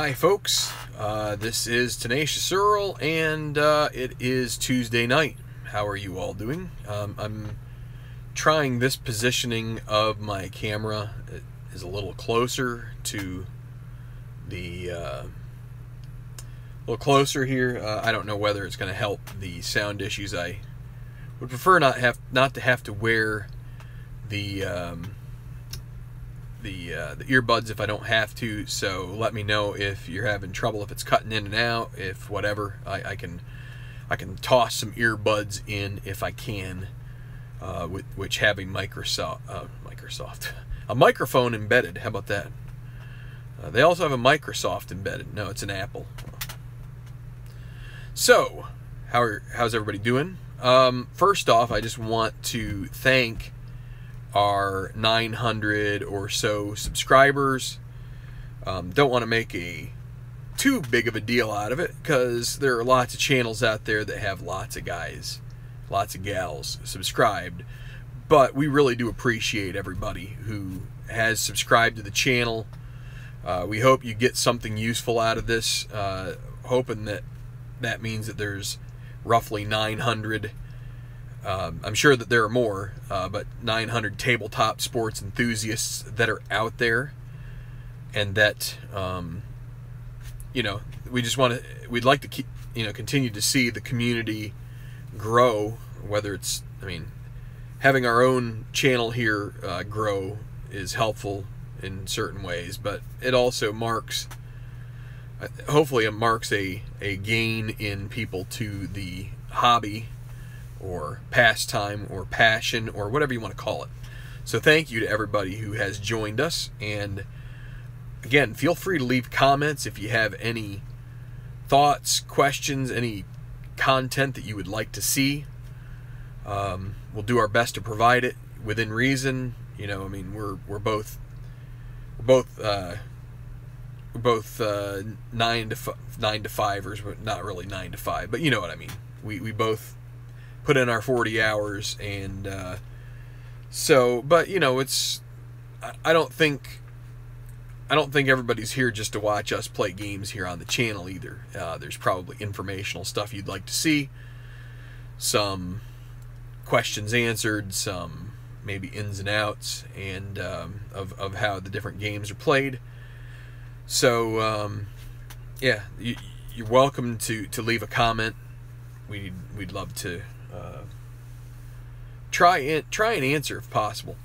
Hi folks, this is Tenacious Earl, and it is Tuesday night. How are you all doing? I'm trying this positioning of my camera. It is a little closer to the, little closer here. I don't know whether it's going to help the sound issues. I would prefer not to have to wear the earbuds if I don't have to, so let me know if you're having trouble, if it's cutting in and out, if whatever. I can toss some earbuds in if I can, which have a a microphone embedded. How about that? They also have a Microsoft embedded. No, it's an Apple. So, how's everybody doing? First off, I just want to thank our 900 or so subscribers. Don't want to make too big of a deal out of it, because there are lots of channels out there that have lots of guys, lots of gals subscribed, but we really do appreciate everybody who has subscribed to the channel. We hope you get something useful out of this, hoping that means that there's roughly 900. I'm sure that there are more, but 900 tabletop sports enthusiasts that are out there, and that we'd like to keep, continue to see the community grow. Whether it's, having our own channel here grow is helpful in certain ways, but it also hopefully it marks a gain in people to the hobby, or pastime, or passion, or whatever you want to call it. So thank you to everybody who has joined us, and again, feel free to leave comments if you have any thoughts, questions, any content that you would like to see. We'll do our best to provide it within reason. We're both 9 to 5ers, but not really 9 to 5, but you know what I mean. We both put in our 40 hours, and but it's, I don't think everybody's here just to watch us play games here on the channel either. There's probably informational stuff you'd like to see, some questions answered, some maybe ins and outs, and of how the different games are played. So yeah, you're welcome to leave a comment. We'd love to try and answer if possible.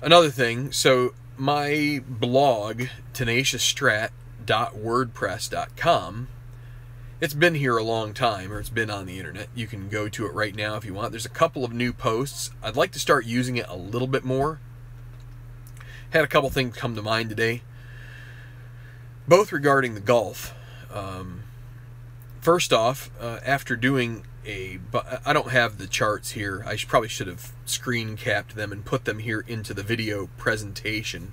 Another thing, so my blog, tenaciousstrat.wordpress.com, it's been here a long time, or it's been on the internet. You can go to it right now if you want. There's a couple of new posts. I'd like to start using it a little bit more. Had a couple things come to mind today, both regarding the golf. First off, after doing I don't have the charts here. I probably should have screen capped them and put them here into the video presentation.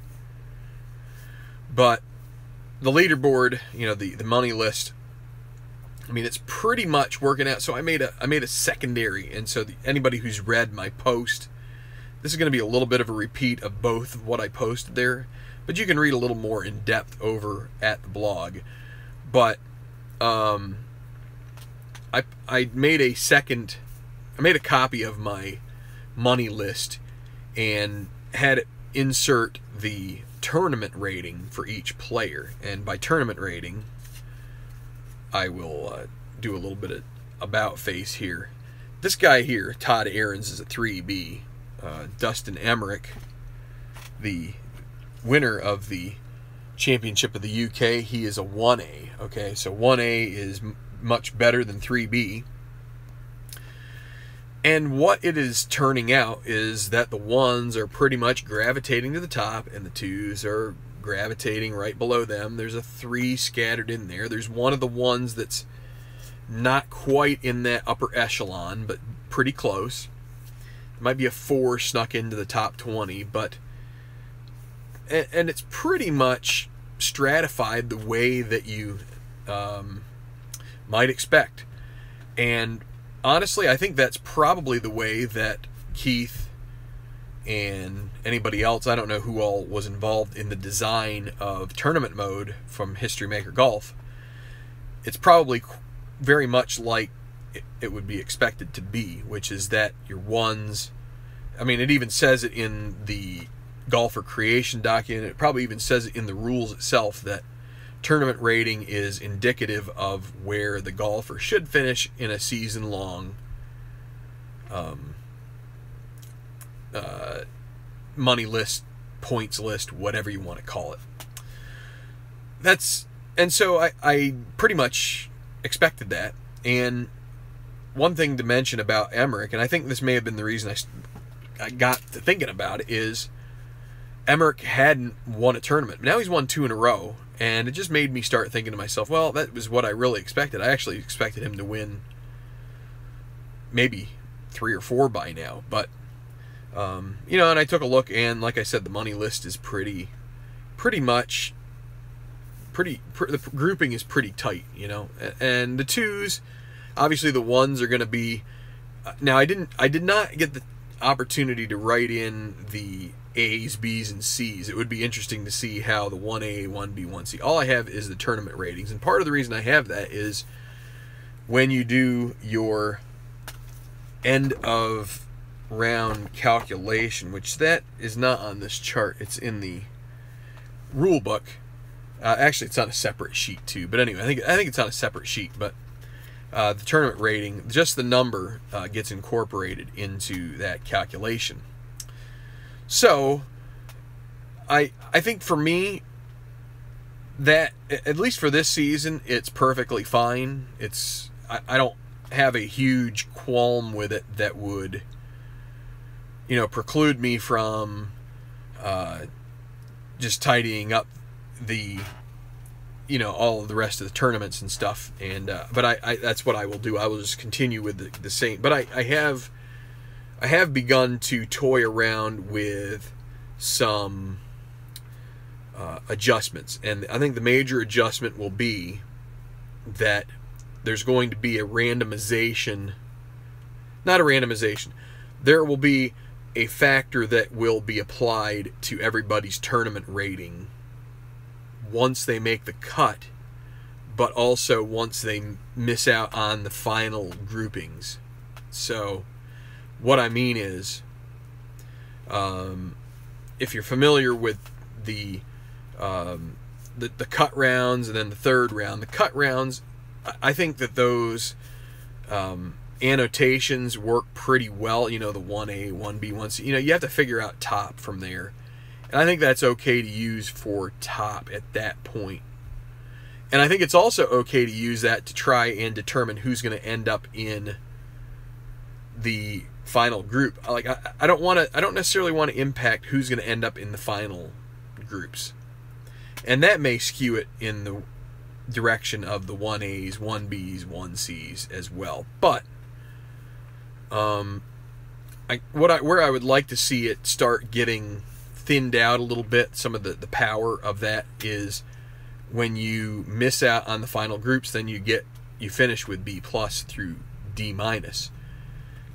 But the leaderboard, the money list, it's pretty much working out. So I made a secondary, and so anybody who's read my post, this is going to be a little bit of a repeat of both of what I posted there, but you can read a little more in depth over at the blog. But I made a copy of my money list and had it insert the tournament rating for each player. And by tournament rating, I will do a little bit of about face here. This guy here, Todd Ahrens, is a 3B. Dustin Emmerich, the winner of the championship of the UK, he is a 1A. Okay, so 1A is much better than 3B. And what it is turning out is that the 1s are pretty much gravitating to the top, and the 2s are gravitating right below them. There's a 3 scattered in there. There's one of the 1s that's not quite in that upper echelon, but pretty close. There might be a 4 snuck into the top 20, but and it's pretty much stratified the way that you might expect. And honestly, I think that's probably the way that Keith and anybody else, I don't know who all was involved in the design of tournament mode from History Maker Golf. It's probably very much like it would be expected to be, which is that your ones, I mean, it even says it in the golfer creation document. It probably even says it in the rules itself that tournament rating is indicative of where the golfer should finish in a season-long money list, points list, whatever you want to call it. And so I pretty much expected that. And one thing to mention about Emmerich, and I think this may have been the reason I got to thinking about it, is Emmerich hadn't won a tournament. Now he's won 2 in a row, and it just made me start thinking to myself, well, that was what I really expected. I actually expected him to win maybe 3 or 4 by now, but you know, and I took a look, and like I said, the money list is pretty much the grouping is pretty tight, you know, and the 2s, obviously the 1s are going to be, now I did not get the opportunity to write in the A's, B's, and C's. It would be interesting to see how the 1A, 1B, 1C, all I have is the tournament ratings, and part of the reason I have that is when you do your end of round calculation, which that is not on this chart, it's in the rule book. Actually, it's on a separate sheet too, but anyway, I think it's on a separate sheet, but the tournament rating, just the number gets incorporated into that calculation. So I think for me, that at least for this season, it's perfectly fine. I don't have a huge qualm with it that would, you know, preclude me from just tidying up the, you know, all of the rest of the tournaments and stuff. And but I that's what I will do. I will just continue with the same. But I have begun to toy around with some adjustments, and I think the major adjustment will be that there's going to be a randomization, not a randomization, there will be a factor that will be applied to everybody's tournament rating once they make the cut, but also once they miss out on the final groupings. So what I mean is, if you're familiar with the cut rounds and then the third round, the cut rounds, I think that those annotations work pretty well. You know, the 1A, 1B, 1C. You know, you have to figure out top from there. And I think that's okay to use for top at that point. And I think it's also okay to use that to try and determine who's going to end up in the final group. Like, I don't necessarily want to impact who's going to end up in the final groups. And that may skew it in the direction of the 1As, 1Bs, 1Cs as well. But where I would like to see it start getting thinned out a little bit, some of the power of that, is when you miss out on the final groups, then you finish with B+ through D-.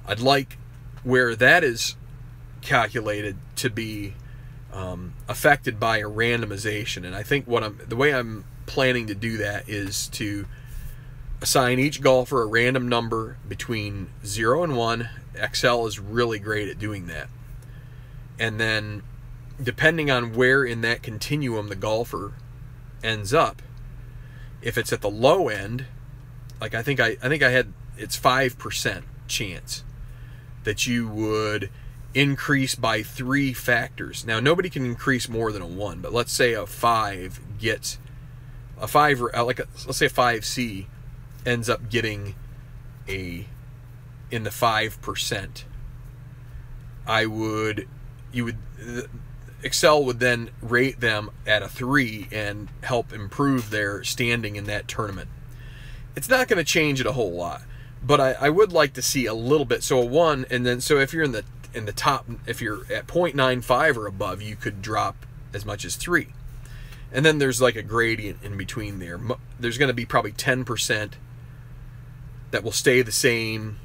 I'd like where that is calculated to be affected by a randomization, and I think the way I'm planning to do that is to assign each golfer a random number between 0 and 1. Excel is really great at doing that. And then, depending on where in that continuum the golfer ends up, if it's at the low end, like I think I had, it's 5% chance that you would increase by 3 factors. Now, nobody can increase more than a 1, but let's say a 5 gets a 5, let's say a 5C ends up getting in the 5%. Excel would then rate them at a 3 and help improve their standing in that tournament. It's not going to change it a whole lot, but I would like to see a little bit. So a 1, and then so if you're in the top, if you're at 0.95 or above, you could drop as much as 3. And then there's like a gradient in between there. There's going to be probably 10% that will stay the same,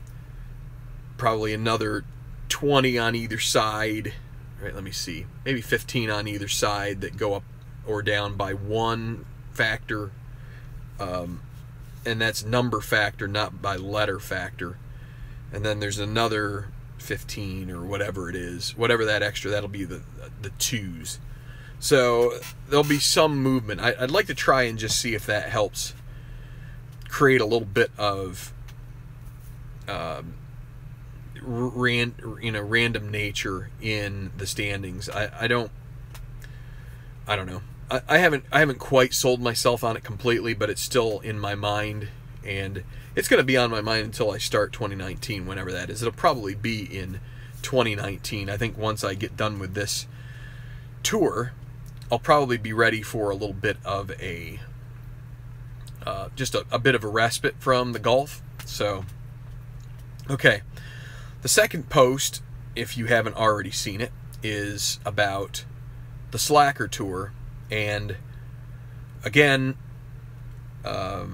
probably another 20 on either side right, let me see, maybe 15 on either side that go up or down by 1 factor, and that's number factor, not by letter factor. And then there's another 15 or whatever it is, whatever that extra, that'll be the 2s. So there'll be some movement. I'd like to try and just see if that helps create a little bit of random nature in the standings. I don't know. I haven't quite sold myself on it completely, but it's still in my mind, and it's going to be on my mind until I start 2019, whenever that is. It'll probably be in 2019. I think once I get done with this tour, I'll probably be ready for a little bit of a just a bit of a respite from the golf. So, okay. The second post, if you haven't already seen it, is about the Slacker Tour. And again, I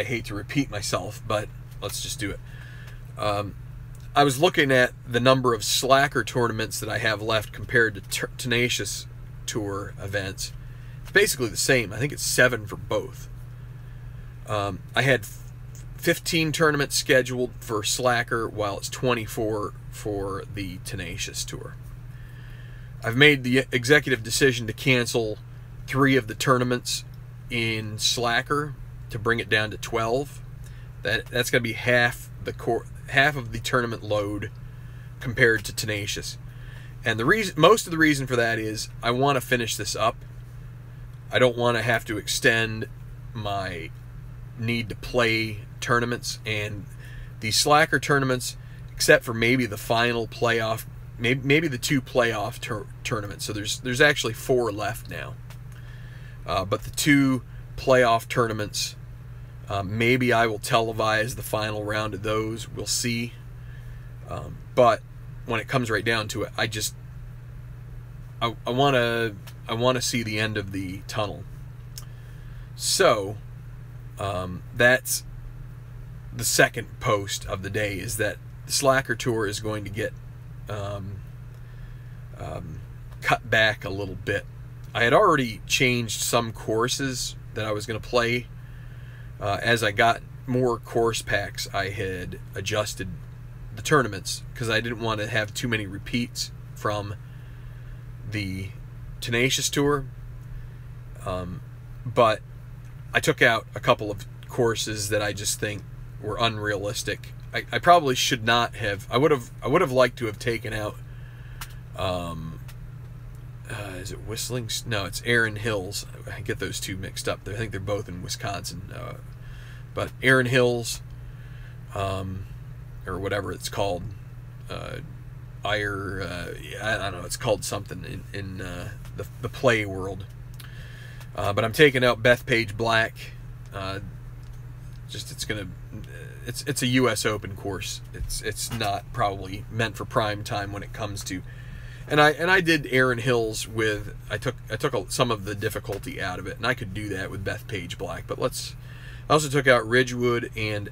hate to repeat myself, but let's just do it. I was looking at the number of Slacker tournaments that I have left compared to Tenacious Tour events. It's basically the same. I think it's 7 for both. I had 15 tournaments scheduled for Slacker, while it's 24 for the Tenacious Tour. I've made the executive decision to cancel 3 of the tournaments in Slacker to bring it down to 12. That's going to be half of the tournament load compared to Tenacious. And most of the reason for that is I want to finish this up. I don't want to have to extend my need to play tournaments, and these Slacker tournaments, except for maybe the final playoff, maybe the 2 playoff tournaments. So there's actually 4 left now. But the 2 playoff tournaments, maybe I will televise the final round of those. We'll see. But when it comes right down to it, I want to see the end of the tunnel. So that's the second post of the day, is that the Slacker Tour is going to get cut back a little bit. I had already changed some courses that I was going to play. As I got more course packs, I had adjusted the tournaments because I didn't want to have too many repeats from the Tenacious Tour. But I took out a couple of courses that I just think were unrealistic. I probably should not have. I would have liked to have taken out. Is it Whistling? No, it's Erin Hills. I get those two mixed up. I think they're both in Wisconsin. But Erin Hills, or whatever it's called, I don't know. It's called something in the play world. But I'm taking out Bethpage Black. It's a U.S. Open course. It's not probably meant for prime time when it comes to. And I did Erin Hills with, I took some of the difficulty out of it, and I could do that with Bethpage Black. But I also took out Ridgewood and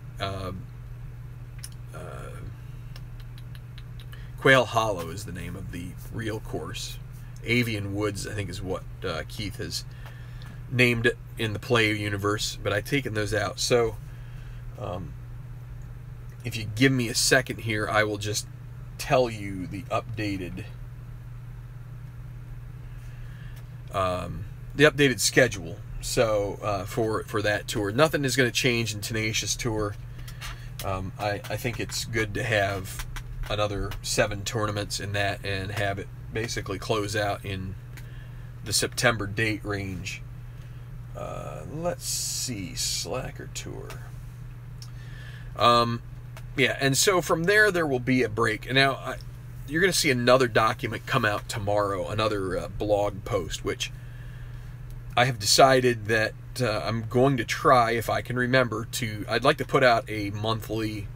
Quail Hollow is the name of the real course. Avian Woods, I think, is what Keith has named it in the play universe, but I've taken those out. So if you give me a second here, I will just tell you the updated schedule. So for that tour, nothing is going to change in Tenacious Tour. I think it's good to have another 7 tournaments in that and have it basically close out in the September date range. Let's see, Slacker Tour. Yeah, and so from there will be a break. And now you're going to see another document come out tomorrow, another blog post, which I have decided that I'm going to try, if I can remember, I'd like to put out a monthly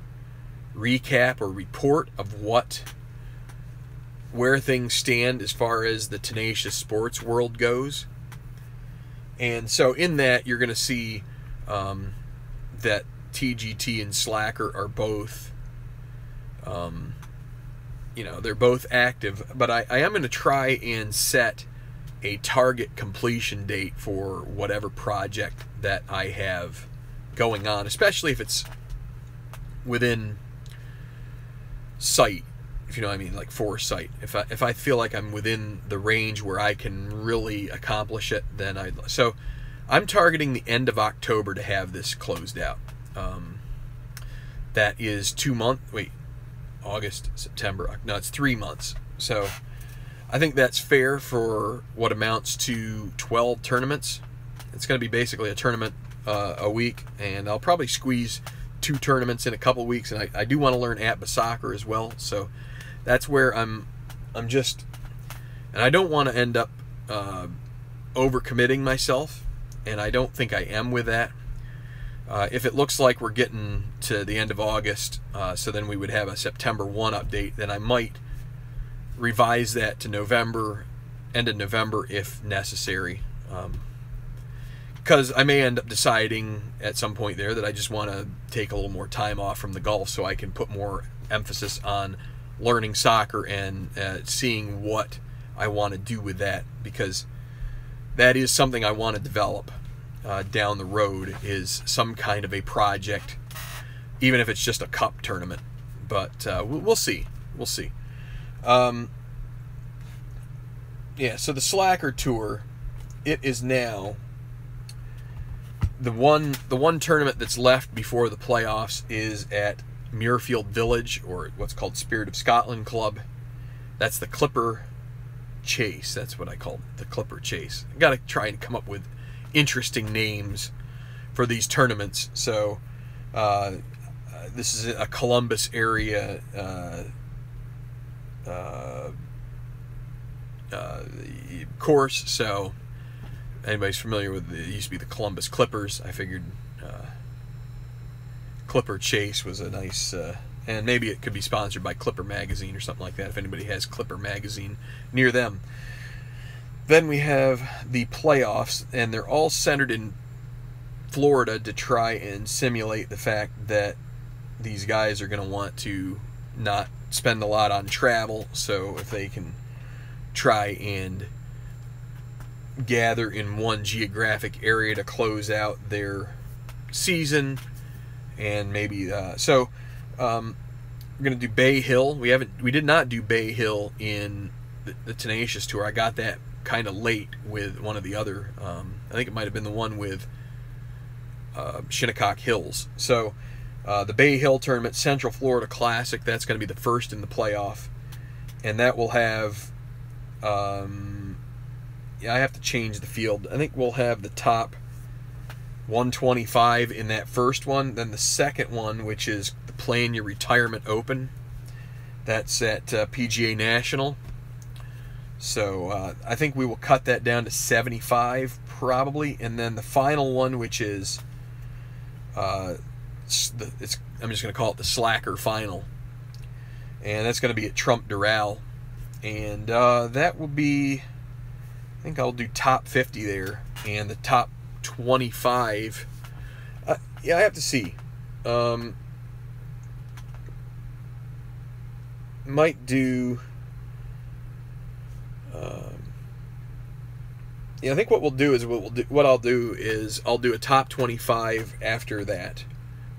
recap or report of where things stand as far as the Tenacious sports world goes. And so in that, you're going to see that TGT and Slacker are both you know, they're both active, but I am going to try and set a target completion date for whatever project that I have going on, especially if it's within sight, if you know what I mean, like foresight. If I feel like I'm within the range where I can really accomplish it, then so I'm targeting the end of October to have this closed out. That is 2 months. Wait, August, September. No, it's 3 months. So I think that's fair for what amounts to 12 tournaments. It's going to be basically a tournament a week, and I'll probably squeeze 2 tournaments in a couple weeks. And I do want to learn ATBA soccer as well. So that's where I'm just, and I don't want to end up overcommitting myself, and I don't think I am with that. If it looks like we're getting to the end of August, so then we would have a September 1 update, then I might revise that to November, end of November if necessary. Because I may end up deciding at some point there that I just want to take a little more time off from the golf so I can put more emphasis on learning soccer and seeing what I want to do with that, because that is something I want to develop down the road, is some kind of a project, even if it's just a cup tournament. But we'll see. We'll see. Yeah, so the Slacker Tour, it is now the one tournament that's left before the playoffs is at Muirfield Village, or what's called Spirit of Scotland Club. That's the Clipper Chase. That's what I call it, the Clipper Chase. I got to try and come up with interesting names for these tournaments. So this is a Columbus area course, so anybody's familiar with it used to be the Columbus Clippers. I figured Clipper Chase was a nice, and maybe it could be sponsored by Clipper Magazine or something like that if anybody has Clipper Magazine near them. Then we have the playoffs, and they're all centered in Florida to try and simulate the fact that these guys are going to want to not spend a lot on travel. So if they can try and gather in one geographic area to close out their season, and maybe we're going to do Bay Hill. We did not do Bay Hill in the Tenacious Tour. I got that kind of late with one of the other, I think it might have been the one with Shinnecock Hills. So the Bay Hill Tournament, Central Florida Classic, that's going to be the first in the playoff, and that will have I have to change the field. I think we'll have the top 125 in that first one. Then the second one, which is the Plan Your Retirement Open, that's at PGA National. So I think we will cut that down to 75 probably. And then the final one, which is I'm just going to call it the Slacker Final, and that's going to be at Trump Doral, and that will be, I think I'll do top 50 there, and the top 25. Yeah, I have to see. Might do. Yeah, I think what we'll do is I'll do a top 25 after that.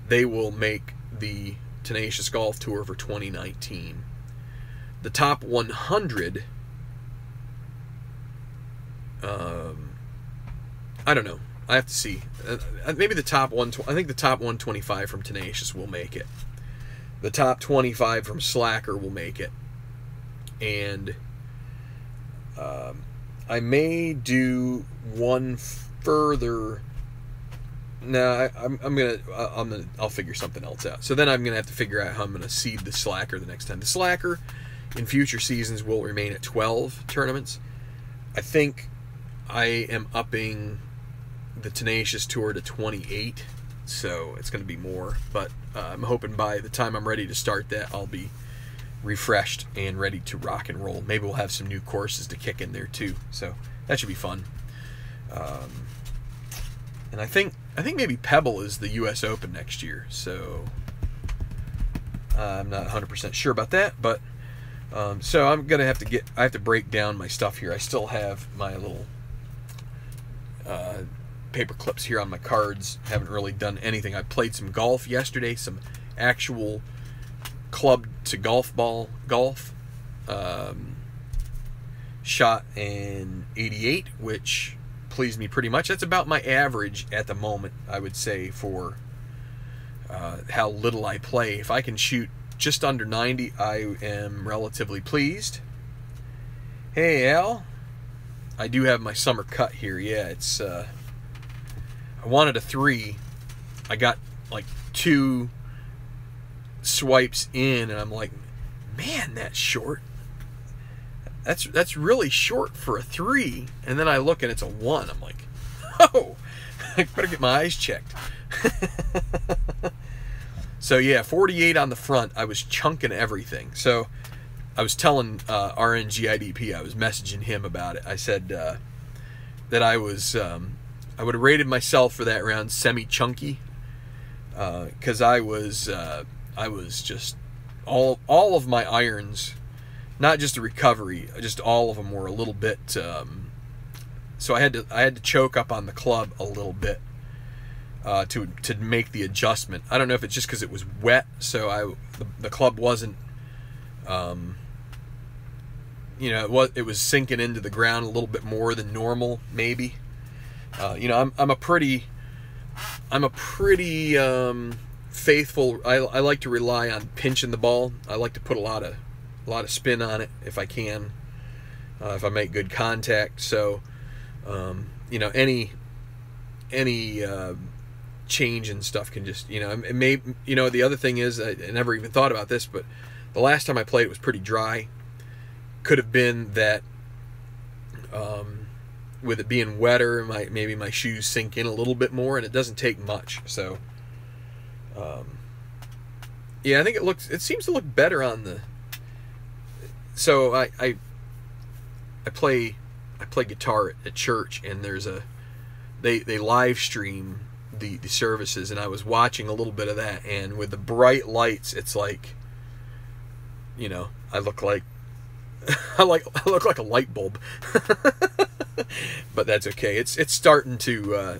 They will make the Tenacious Golf Tour for 2019. The top 100. I don't know. I have to see. Maybe the top I think the top 125 from Tenacious will make it. The top 25 from Slacker will make it. And I may do one further. No, I'll figure something else out. So then I'm gonna have to figure out how I'm gonna seed the Slacker the next time. The Slacker in future seasons will remain at 12 tournaments. I think I am upping the Tenacious Tour to 28, so it's going to be more. But I'm hoping by the time I'm ready to start that, I'll be refreshed and ready to rock and roll. Maybe we'll have some new courses to kick in there too, so that should be fun. And I think maybe Pebble is the U.S. Open next year, so I'm not 100% sure about that, but So I'm gonna have to I have to break down my stuff here. I still have my little paper clips here on my cards. Haven't really done anything. I played some golf yesterday, some actual club to golf ball golf. Shot an 88, which pleased me pretty much. That's about my average at the moment, I would say, for how little I play. If I can shoot just under 90, I am relatively pleased. Hey, Al. I do have my summer cut here. Yeah, it's... I wanted a 3. I got like 2 swipes in, and I'm like, man, that's short. That's really short for a 3. And then I look and it's a 1. I'm like, oh, I better get my eyes checked. So yeah, 48 on the front. I was chunking everything. So I was telling RNGIDP, I was messaging him about it. I said that I was, I would have rated myself for that round semi-chunky, because I was just all of my irons, not just the recovery, just all of them were a little bit. So I had to choke up on the club a little bit to make the adjustment. I don't know if it's just because it was wet, so the club wasn't. It was sinking into the ground a little bit more than normal, maybe. I'm a pretty faithful. I like to rely on pinching the ball. I like to put a lot of spin on it if I can, if I make good contact. So, any change and stuff can just, it may, the other thing is, I never even thought about this, but the last time I played it was pretty dry. Could have been that, with it being wetter, maybe my shoes sink in a little bit more, and it doesn't take much. So, yeah, I think it seems to look better on the. So I play guitar at church, and there's they live stream the services, and I was watching a little bit of that, and with the bright lights, it's like, I look like I look like a light bulb. But that's okay. It's starting to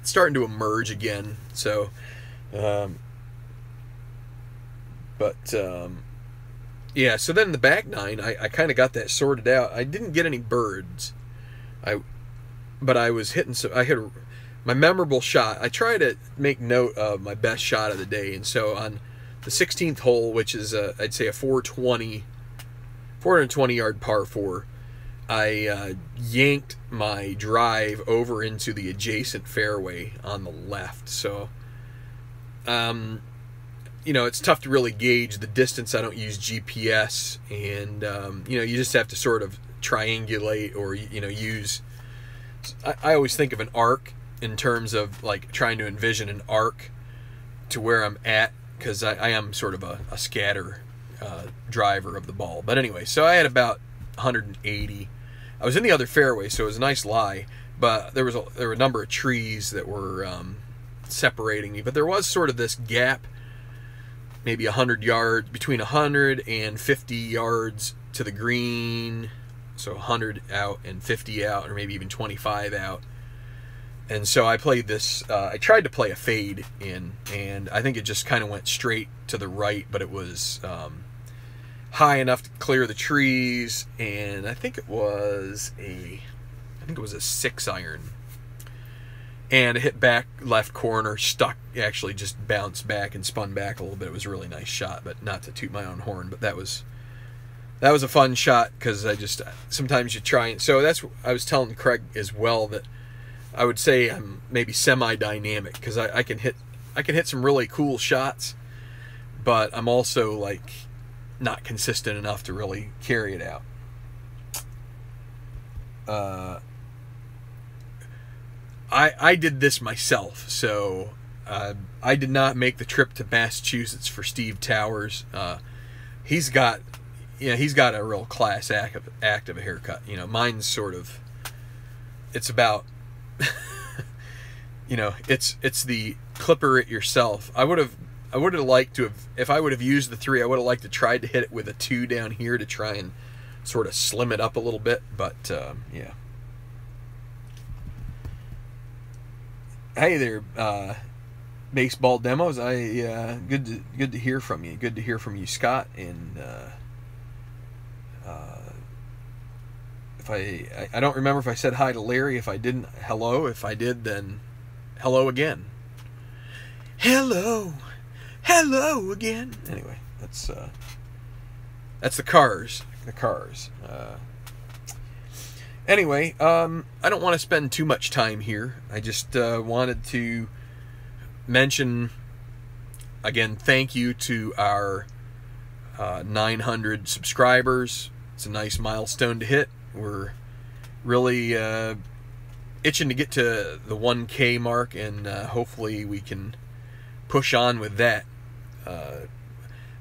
emerge again. So, yeah. So then in the back nine, I kind of got that sorted out. I didn't get any birds. But I was hitting. So I hit my memorable shot. I try to make note of my best shot of the day, and so on the 16th hole, which is I'd say a 420 yard par 4. I yanked my drive over into the adjacent fairway on the left. So, it's tough to really gauge the distance. I don't use GPS, and you just have to sort of triangulate, or use. I always think of an arc in terms of like trying to envision an arc to where I'm at, because I am sort of a scatter driver of the ball. But anyway, so I had about 180. I was in the other fairway, so it was a nice lie, but there were a number of trees that were separating me. But there was sort of this gap, maybe 100 yards, between 100 and 50 yards to the green, so 100 out and 50 out, or maybe even 25 out. And so I played this, I tried to play a fade in, and I think it just kind of went straight to the right, but it was high enough to clear the trees, and I think it was a 6-iron, and it hit back left corner, stuck, actually just bounced back and spun back a little bit. It was a really nice shot, but not to toot my own horn, but that was a fun shot, because sometimes you try, and so I was telling Craig as well that I would say I'm maybe semi-dynamic, because I can hit some really cool shots, but I'm also like not consistent enough to really carry it out. I did this myself, so I did not make the trip to Massachusetts for Steve Towers. He's got a real class act of a haircut. Mine's sort of, it's about it's the clipper it yourself. I would have I would have liked to have, if I would have used the 3, I would have liked to try to hit it with a 2 down here to try and sort of slim it up a little bit, but yeah. Hey there, baseball demos. Good to hear from you. Good to hear from you, Scott. And if I don't remember if I said hi to Larry. If I didn't, hello. If I did, then hello again. Hello again. Anyway, that's the Cars. The Cars. Anyway, I don't want to spend too much time here. I just wanted to mention, again, thank you to our 900 subscribers. It's a nice milestone to hit. We're really itching to get to the 1K mark, and hopefully we can push on with that.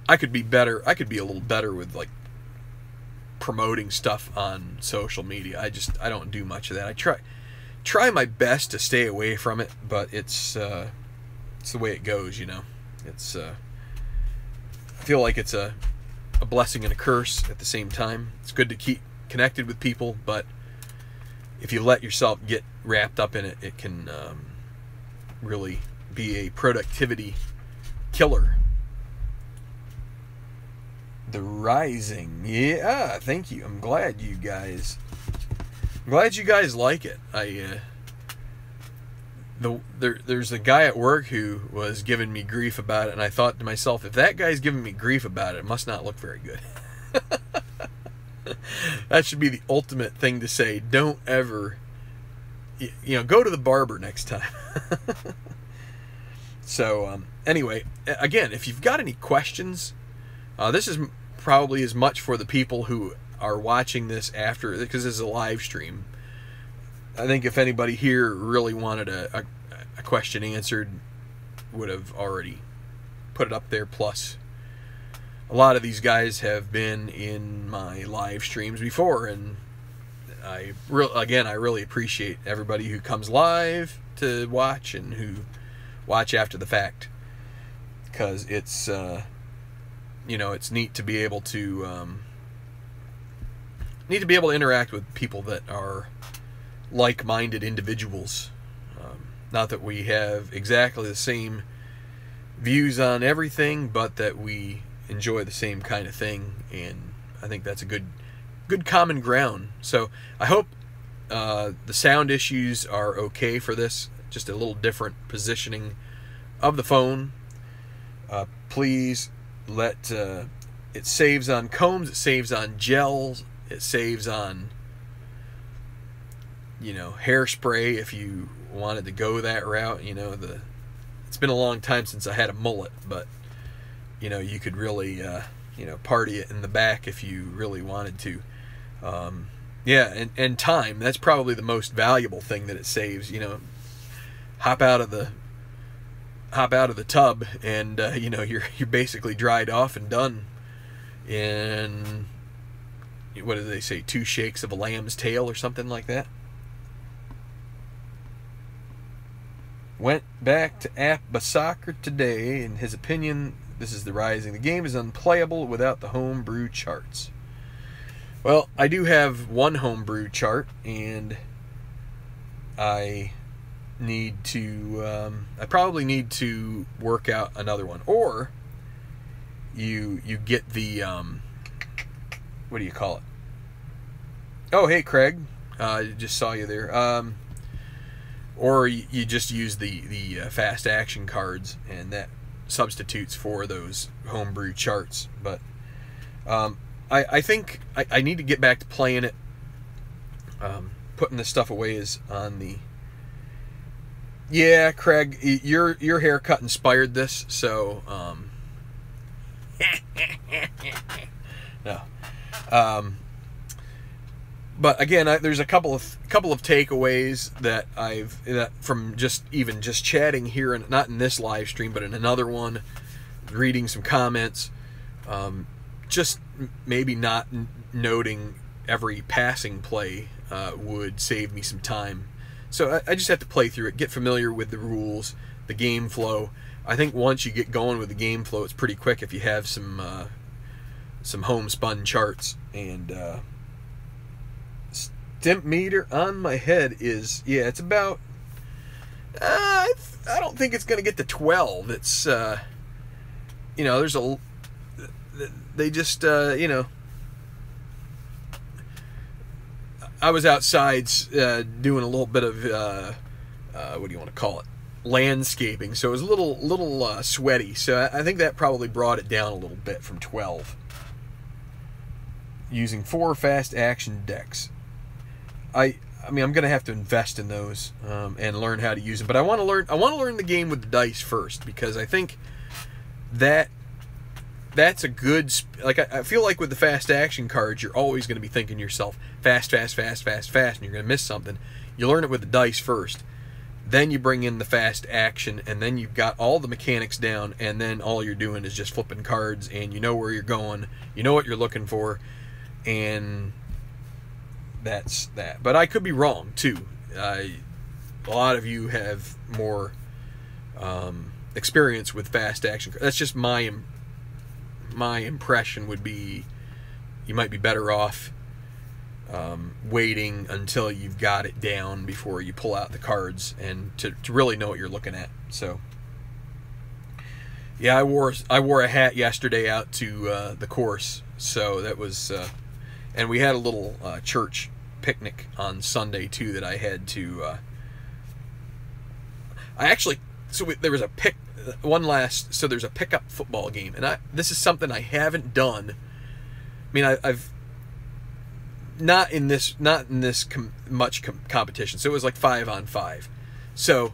I could be better. I could be a little better with, like, promoting stuff on social media. I don't do much of that. I try my best to stay away from it, but it's the way it goes, you know. It's I feel like it's a blessing and a curse at the same time. It's good to keep connected with people, but if you let yourself get wrapped up in it, it can really be a productivity killer. The Rising. Yeah, thank you. I'm glad you guys like it. There's a guy at work who was giving me grief about it, and I thought to myself, if that guy's giving me grief about it, it must not look very good. That should be the ultimate thing to say. Don't ever, go to the barber next time. So, anyway, again, if you've got any questions, this is probably as much for the people who are watching this after, because this is a live stream. I think if anybody here really wanted a question answered, would have already put it up there. Plus, a lot of these guys have been in my live streams before, and I really appreciate everybody who comes live to watch and who watch after the fact, because it's it's neat to be able to interact with people that are like-minded individuals. Not that we have exactly the same views on everything, but that we enjoy the same kind of thing, and I think that's a good common ground. So I hope the sound issues are okay for this. Just a little different positioning of the phone. Please let it saves on combs, it saves on gels, it saves on hairspray if you wanted to go that route. It's been a long time since I had a mullet, but you could really party it in the back if you really wanted to. And time, that's probably the most valuable thing that it saves. Hop out of the tub, and you're basically dried off and done in, what do they say, 2 shakes of a lamb's tail or something like that. Went back to Abba Soccer today. In his opinion, this is The Rising. The game is unplayable without the homebrew charts. Well, I do have one homebrew chart, and I probably need to work out another one. Or you get the what do you call it? Oh, hey Craig, just saw you there. Or you just use the fast action cards, and that substitutes for those homebrew charts. But I think I need to get back to playing it. Putting this stuff away is on the... Yeah, Craig, your haircut inspired this, so no. But again, there's a couple of takeaways that from just chatting here, and not in this live stream, but in another one, reading some comments, just maybe not noting every passing play would save me some time. So I just have to play through it, get familiar with the rules, the game flow. I think once you get going with the game flow, it's pretty quick if you have some homespun charts. And stimp meter on my head is, yeah, it's about, I don't think it's going to get to 12. It's, you know, there's a, they just, you know, I was outside doing a little bit of, what do you want to call it? Landscaping. So it was a little sweaty. So I think that probably brought it down a little bit from 12. Using 4 fast action decks. I mean, I'm going to have to invest in those and learn how to use them. But I want to learn the game with the dice first, because I think that's a good, like, I feel like with the fast action cards, you're always going to be thinking to yourself, fast, fast, fast, fast, fast, and you're going to miss something. You learn it with the dice first. Then you bring in the fast action, and then you've got all the mechanics down, and then all you're doing is just flipping cards, and you know where you're going, you know what you're looking for, and that's that. But I could be wrong, too. A lot of you have more experience with fast action. That's just my impression would be you might be better off waiting until you've got it down before you pull out the cards and to really know what you're looking at. So yeah, I wore a hat yesterday out to the course, so that was and we had a little church picnic on Sunday too that I had to there was there's a pickup football game, and this is something I haven't done. I mean, I've not in this much competition. So it was like 5-on-5. So,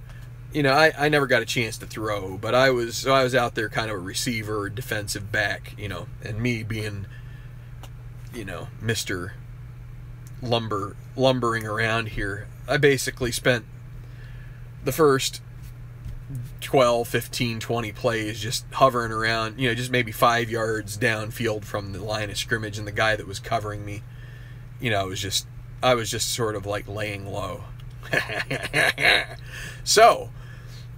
you know, I never got a chance to throw, but I was out there kind of a receiver, defensive back, you know, and me being, you know, Mr. lumbering around here. I basically spent the first 12, 15, 20 plays just hovering around, you know, just maybe 5 yards downfield from the line of scrimmage, and the guy that was covering me, you know, I was just sort of like laying low. So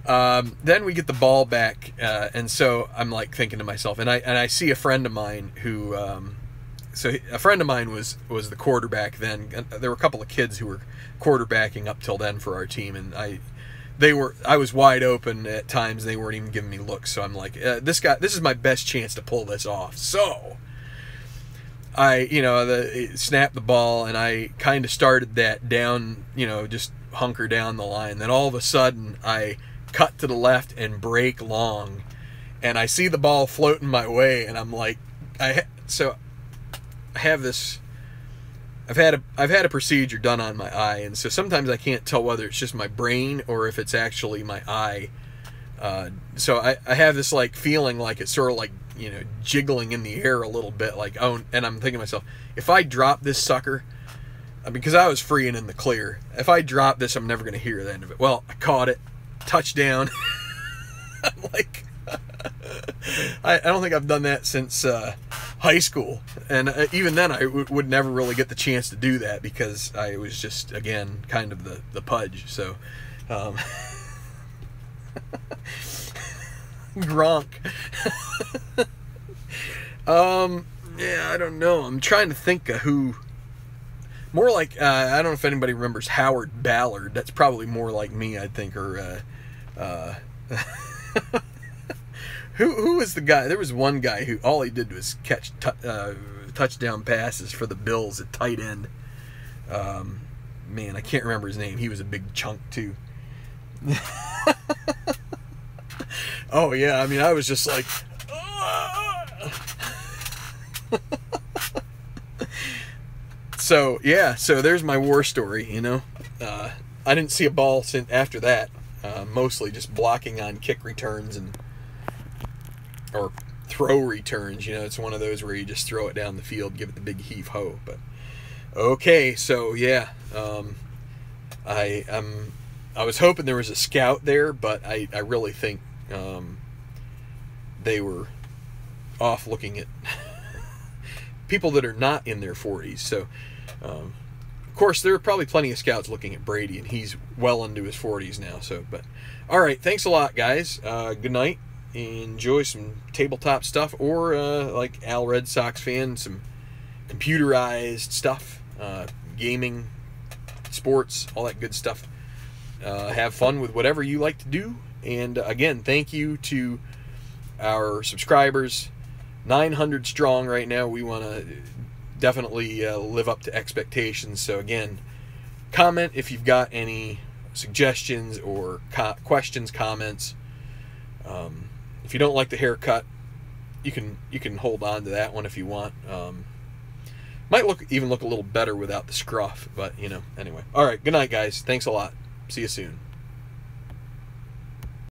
then we get the ball back, and so I'm like thinking to myself, and I see a friend of mine who a friend of mine was the quarterback then. There were a couple of kids who were quarterbacking up till then for our team, and I was wide open at times. They weren't even giving me looks. So I'm like, this is my best chance to pull this off. So I, you know, snapped the ball, and I kind of started that down, you know, just hunker down the line. Then all of a sudden I cut to the left and break long, and I see the ball floating my way, and I'm like, I've had a procedure done on my eye, and so sometimes I can't tell whether it's just my brain or if it's actually my eye. So I have this like feeling like it's sort of like, you know, jiggling in the air a little bit, like, oh, and I'm thinking to myself, if I drop this sucker, because I was free and in the clear, if I drop this, I'm never going to hear the end of it. Well, I caught it, touchdown. I'm like, I don't think I've done that since high school, and even then I would never really get the chance to do that because I was just, again, kind of the pudge. So Gronk. Yeah, I don't know. I'm trying to think of who. More like, I don't know if anybody remembers Howard Ballard. That's probably more like me, I think, or who was the guy? There was one guy who all he did was catch touchdown passes for the Bills at tight end. Man, I can't remember his name. He was a big chunk too. Oh yeah, I mean, I was just like, so yeah, so there's my war story. You know, I didn't see a ball since after that. Mostly just blocking on kick returns or throw returns. You know, it's one of those where you just throw it down the field, give it the big heave ho. But okay, so yeah, I was hoping there was a scout there, but I really think they were off looking at people that are not in their 40s. So, of course, there are probably plenty of scouts looking at Brady, and he's well into his 40s now. So, but all right, thanks a lot, guys. Good night. enjoy some tabletop stuff, or like Al Red Sox fan, some computerized stuff, gaming, sports, all that good stuff. Have fun with whatever you like to do. And again, thank you to our subscribers, 900 strong right now. We want to definitely live up to expectations. So again, comment if you've got any suggestions or questions, comments. If you don't like the haircut, you can hold on to that one if you want. Might even look a little better without the scruff, but anyway. All right, good night, guys. Thanks a lot. See you soon.